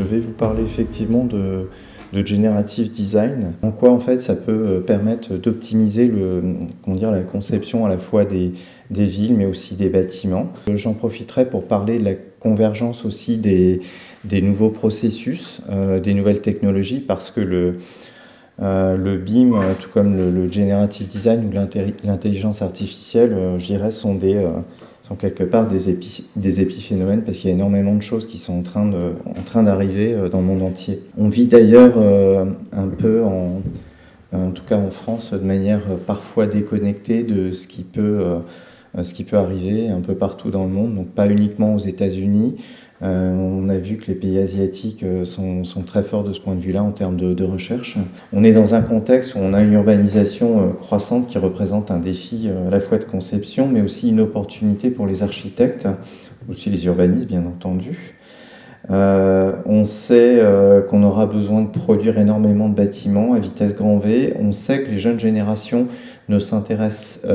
Je vais vous parler effectivement de Generative Design. En quoi en fait ça peut permettre d'optimiser la conception à la fois des villes mais aussi des bâtiments. J'en profiterai pour parler de la convergence aussi des nouveaux processus, des nouvelles technologies, parce que le BIM, tout comme le Generative Design ou l'intelligence artificielle, je dirais, sont quelque part des épiphénomènes, parce qu'il y a énormément de choses qui sont en train d'arriver dans le monde entier. On vit d'ailleurs un peu, en tout cas en France, de manière parfois déconnectée de ce qui peut arriver un peu partout dans le monde, donc pas uniquement aux États-Unis. On a vu que les pays asiatiques sont très forts de ce point de vue-là en termes de recherche. On est dans un contexte où on a une urbanisation croissante qui représente un défi à la fois de conception, mais aussi une opportunité pour les architectes, aussi les urbanistes bien entendu. On sait qu'on aura besoin de produire énormément de bâtiments à vitesse grand V. On sait que les jeunes générations ne s'intéressent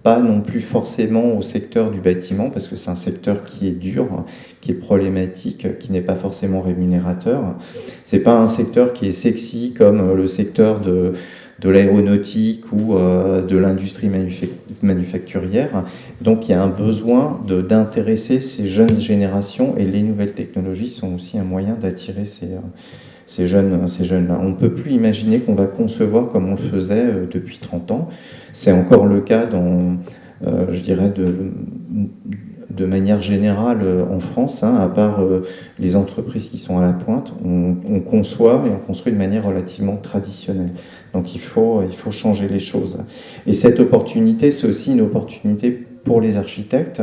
pas non plus forcément au secteur du bâtiment, parce que c'est un secteur qui est dur, qui est problématique, qui n'est pas forcément rémunérateur. C'est pas un secteur qui est sexy comme le secteur de l'aéronautique ou de l'industrie manufacturière. Donc il y a un besoin d'intéresser ces jeunes générations, et les nouvelles technologies sont aussi un moyen d'attirer ces jeunes-là. On ne peut plus imaginer qu'on va concevoir comme on le faisait depuis 30 ans. C'est encore le cas je dirais, de manière générale en France, à part les entreprises qui sont à la pointe. On conçoit et on construit de manière relativement traditionnelle. Donc il faut changer les choses. Et cette opportunité, c'est aussi une opportunité pour les architectes,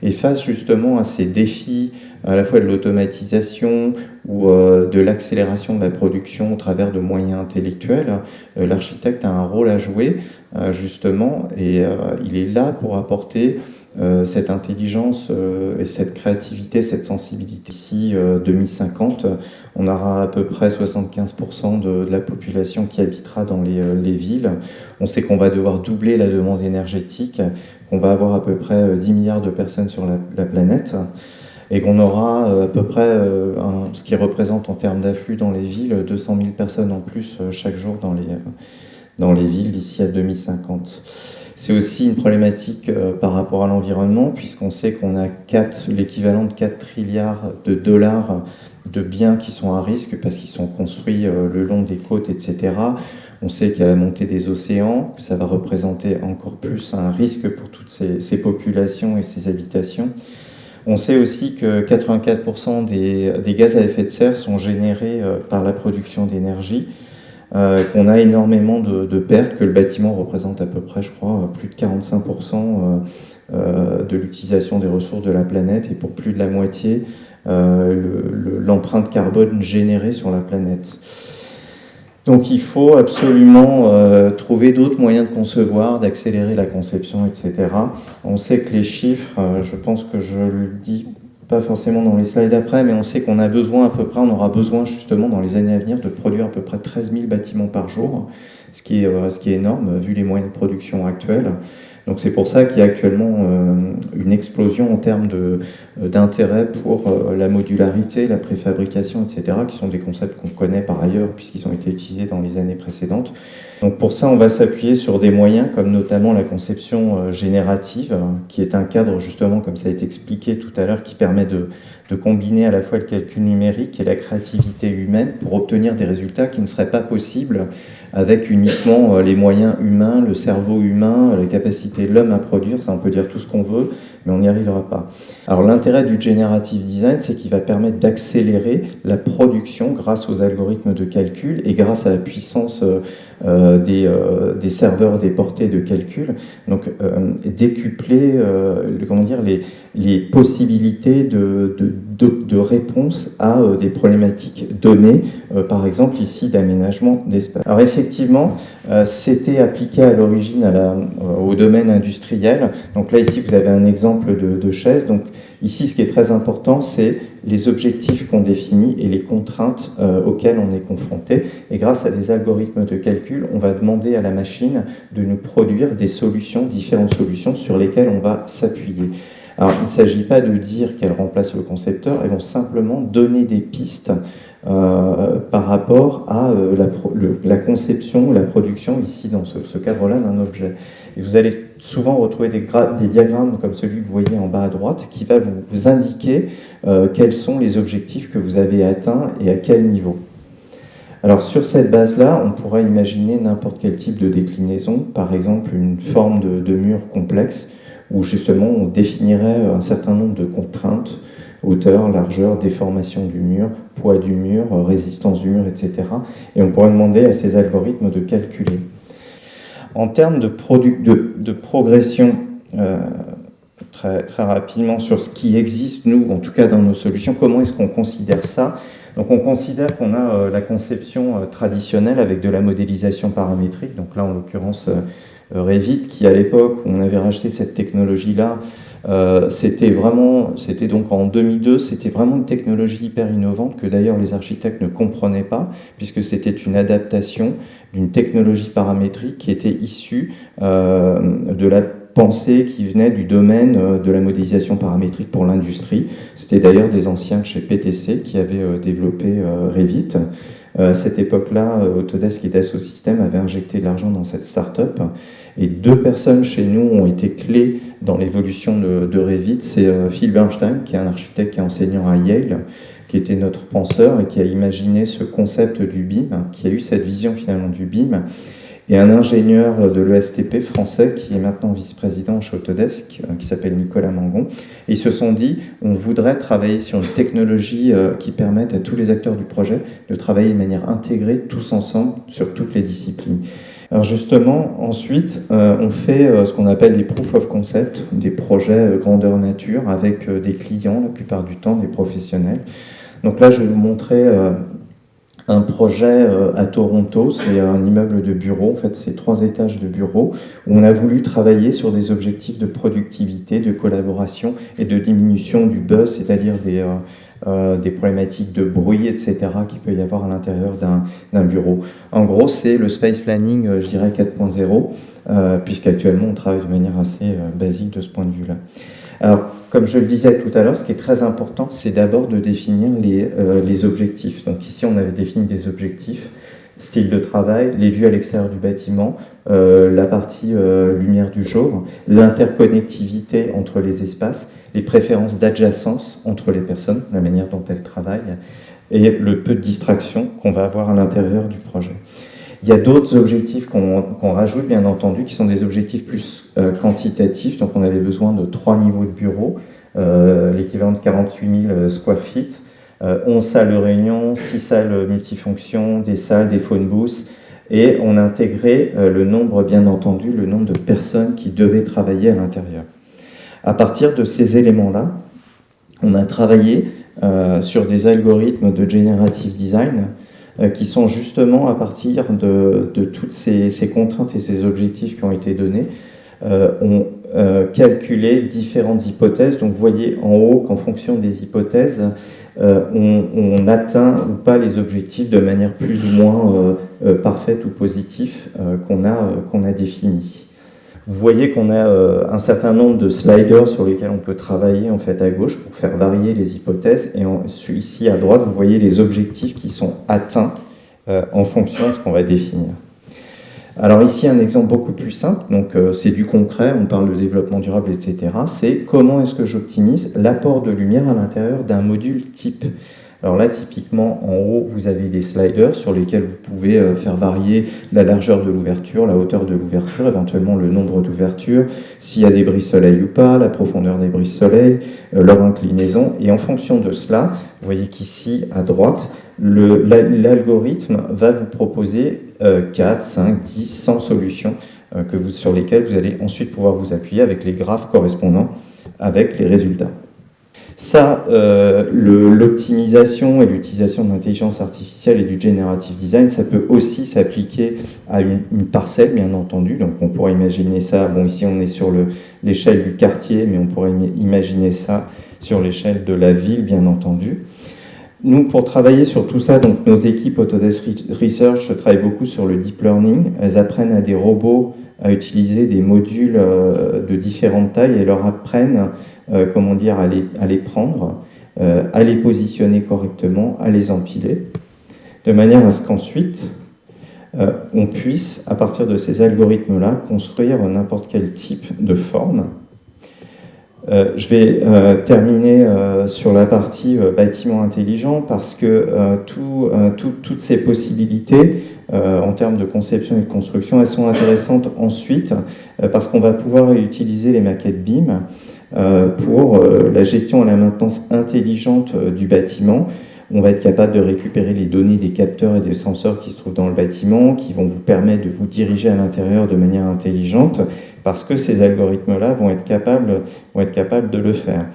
et face justement à ces défis à la fois de l'automatisation ou de l'accélération de la production au travers de moyens intellectuels, l'architecte a un rôle à jouer justement, et il est là pour apporter cette intelligence et cette créativité, cette sensibilité. D'ici 2050, on aura à peu près 75% de la population qui habitera dans les villes. On sait qu'on va devoir doubler la demande énergétique, qu'on va avoir à peu près 10 milliards de personnes sur la planète, et qu'on aura à peu près ce qui représente en termes d'afflux dans les villes 200 000 personnes en plus chaque jour dans les villes d'ici à 2050. C'est aussi une problématique par rapport à l'environnement, puisqu'on sait qu'on a l'équivalent de 4 trilliards de dollars de biens qui sont à risque parce qu'ils sont construits le long des côtes, etc. On sait qu'il y a la montée des océans, que ça va représenter encore plus un risque pour toutes ces populations et ces habitations. On sait aussi que 84% des gaz à effet de serre sont générés par la production d'énergie, qu'on a énormément de pertes, que le bâtiment représente à peu près, je crois, plus de 45% de l'utilisation des ressources de la planète, et pour plus de la moitié, l'empreinte carbone générée sur la planète. Donc il faut absolument trouver d'autres moyens de concevoir, d'accélérer la conception, etc. On sait que les chiffres, je pense que je le dis pas forcément dans les slides après, mais on sait qu'on a besoin on aura besoin justement dans les années à venir de produire à peu près 13 000 bâtiments par jour, ce qui est énorme vu les moyens de production actuels. Donc c'est pour ça qu'il y a actuellement une explosion en termes d'intérêt pour la modularité, la préfabrication, etc., qui sont des concepts qu'on connaît par ailleurs puisqu'ils ont été utilisés dans les années précédentes. Donc pour ça, on va s'appuyer sur des moyens comme notamment la conception générative, qui est un cadre justement, comme ça a été expliqué tout à l'heure, qui permet de combiner à la fois le calcul numérique et la créativité humaine pour obtenir des résultats qui ne seraient pas possibles avec uniquement les moyens humains, le cerveau humain, la capacité de l'homme à produire. Ça, on peut dire tout ce qu'on veut, mais on n'y arrivera pas. Alors l'intérêt du Generative Design, c'est qu'il va permettre d'accélérer la production grâce aux algorithmes de calcul et grâce à la puissance des serveurs, des portées de calcul, donc décupler les possibilités de réponse à des problématiques données, par exemple ici d'aménagement d'espace. Alors effectivement, c'était appliqué à l'origine au domaine industriel. Donc là ici vous avez un exemple de chaise. Donc ici ce qui est très important, c'est les objectifs qu'on définit et les contraintes auxquelles on est confronté. Et grâce à des algorithmes de calcul, on va demander à la machine de nous produire des solutions, différentes solutions sur lesquelles on va s'appuyer. Alors, il ne s'agit pas de dire qu'elles remplacent le concepteur, elles vont simplement donner des pistes par rapport à la conception, la production, ici dans ce cadre-là, d'un objet. Et vous allez souvent retrouver des diagrammes comme celui que vous voyez en bas à droite, qui va vous indiquer quels sont les objectifs que vous avez atteints et à quel niveau. Alors sur cette base-là, on pourrait imaginer n'importe quel type de déclinaison, par exemple une forme de mur complexe, où justement on définirait un certain nombre de contraintes, hauteur, largeur, déformation du mur, poids du mur, résistance du mur, etc. Et on pourrait demander à ces algorithmes de calculer. En termes de progression, très rapidement sur ce qui existe, nous, en tout cas dans nos solutions, comment est-ce qu'on considère ça? Donc on considère qu'on a la conception traditionnelle avec de la modélisation paramétrique, donc là en l'occurrence Revit, qui à l'époque où on avait racheté cette technologie-là, c'était donc en 2002, c'était vraiment une technologie hyper innovante que d'ailleurs les architectes ne comprenaient pas, puisque c'était une adaptation d'une technologie paramétrique qui était issue de la pensée qui venait du domaine de la modélisation paramétrique pour l'industrie. C'était d'ailleurs des anciens de chez PTC qui avaient développé Revit. À cette époque-là, Autodesk et Dassault Systèmes avaient injecté de l'argent dans cette start-up. Et 2 personnes chez nous ont été clés dans l'évolution de Revit. C'est Phil Bernstein, qui est un architecte qui est enseignant à Yale, qui était notre penseur et qui a imaginé ce concept du BIM, qui a eu cette vision finalement du BIM, et un ingénieur de l'ESTP français qui est maintenant vice-président chez Autodesk, qui s'appelle Nicolas Mangon. Et ils se sont dit, on voudrait travailler sur une technologie qui permette à tous les acteurs du projet de travailler de manière intégrée, tous ensemble, sur toutes les disciplines. Alors justement, ensuite, on fait ce qu'on appelle des proof of concept, des projets grandeur nature, avec des clients, la plupart du temps, des professionnels. Donc là, je vais vous montrer un projet à Toronto, c'est un immeuble de bureaux, en fait c'est 3 étages de bureaux, où on a voulu travailler sur des objectifs de productivité, de collaboration et de diminution du buzz, c'est-à-dire des problématiques de bruit, etc., qu'il peut y avoir à l'intérieur d'un bureau. En gros, c'est le space planning, je dirais 4.0, puisqu'actuellement on travaille de manière assez basique de ce point de vue-là. Alors, comme je le disais tout à l'heure, ce qui est très important, c'est d'abord de définir les objectifs. Donc ici, on avait défini des objectifs, style de travail, les vues à l'extérieur du bâtiment, la partie lumière du jour, l'interconnectivité entre les espaces, les préférences d'adjacence entre les personnes, la manière dont elles travaillent, et le peu de distraction qu'on va avoir à l'intérieur du projet. Il y a d'autres objectifs qu'on rajoute, bien entendu, qui sont des objectifs plus quantitatifs. Donc on avait besoin de 3 niveaux de bureaux, l'équivalent de 48 000 square feet, 11 salles de réunion, 6 salles multifonctions, des salles, des phone booths, et on a intégré le nombre, bien entendu, le nombre de personnes qui devaient travailler à l'intérieur. À partir de ces éléments-là, on a travaillé sur des algorithmes de generative design qui sont justement à partir de toutes ces contraintes et ces objectifs qui ont été donnés, ont calculé différentes hypothèses. Donc vous voyez en haut qu'en fonction des hypothèses, on atteint ou pas les objectifs de manière plus ou moins parfaite ou positive qu'on a définis. Vous voyez qu'on a un certain nombre de sliders sur lesquels on peut travailler en fait à gauche pour faire varier les hypothèses. Et ici à droite, vous voyez les objectifs qui sont atteints en fonction de ce qu'on va définir. Alors ici, un exemple beaucoup plus simple, donc c'est du concret, on parle de développement durable, etc. C'est comment est-ce que j'optimise l'apport de lumière à l'intérieur d'un module type. Alors là, typiquement, en haut, vous avez des sliders sur lesquels vous pouvez faire varier la largeur de l'ouverture, la hauteur de l'ouverture, éventuellement le nombre d'ouvertures, s'il y a des brises-soleil ou pas, la profondeur des brises-soleil, leur inclinaison. Et en fonction de cela, vous voyez qu'ici, à droite, l'algorithme va vous proposer 4, 5, 10, 100 solutions sur lesquelles vous allez ensuite pouvoir vous appuyer avec les graphes correspondants avec les résultats. Ça, l'optimisation et l'utilisation de l'intelligence artificielle et du generative design, ça peut aussi s'appliquer à une parcelle, bien entendu. Donc on pourrait imaginer ça, bon ici on est sur l'échelle du quartier, mais on pourrait imaginer ça sur l'échelle de la ville, bien entendu. Nous, pour travailler sur tout ça, donc nos équipes Autodesk Research travaillent beaucoup sur le deep learning. Elles apprennent à des robots à utiliser des modules de différentes tailles et leur apprennent comment dire, à les prendre, à les positionner correctement, à les empiler, de manière à ce qu'ensuite, on puisse, à partir de ces algorithmes-là, construire n'importe quel type de forme. Je vais terminer sur la partie bâtiment intelligent parce que toutes ces possibilités, en termes de conception et de construction, elles sont intéressantes ensuite parce qu'on va pouvoir utiliser les maquettes BIM pour la gestion et la maintenance intelligente du bâtiment. On va être capable de récupérer les données des capteurs et des senseurs qui se trouvent dans le bâtiment, qui vont vous permettre de vous diriger à l'intérieur de manière intelligente, parce que ces algorithmes-là vont être capables de le faire.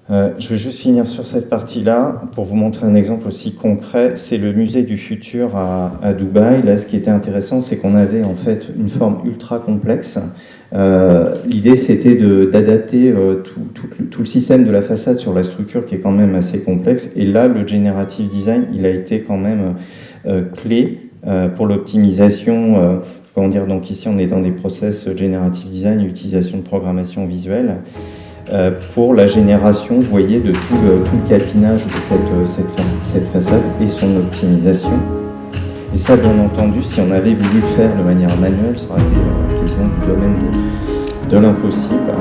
Je vais juste finir sur cette partie-là pour vous montrer un exemple aussi concret. C'est le musée du futur à Dubaï. Là, ce qui était intéressant, c'est qu'on avait en fait une forme ultra complexe. L'idée, c'était d'adapter tout le système de la façade sur la structure qui est quand même assez complexe. Et là, le generative design, il a été quand même clé pour l'optimisation. Comment dire, donc ici, on est dans des process generative design, utilisation de programmation visuelle. Pour la génération, vous voyez, de tout le capinage de cette façade et son optimisation. Et ça, bien entendu, si on avait voulu le faire de manière manuelle, ça aurait été quasiment du domaine de l'impossible.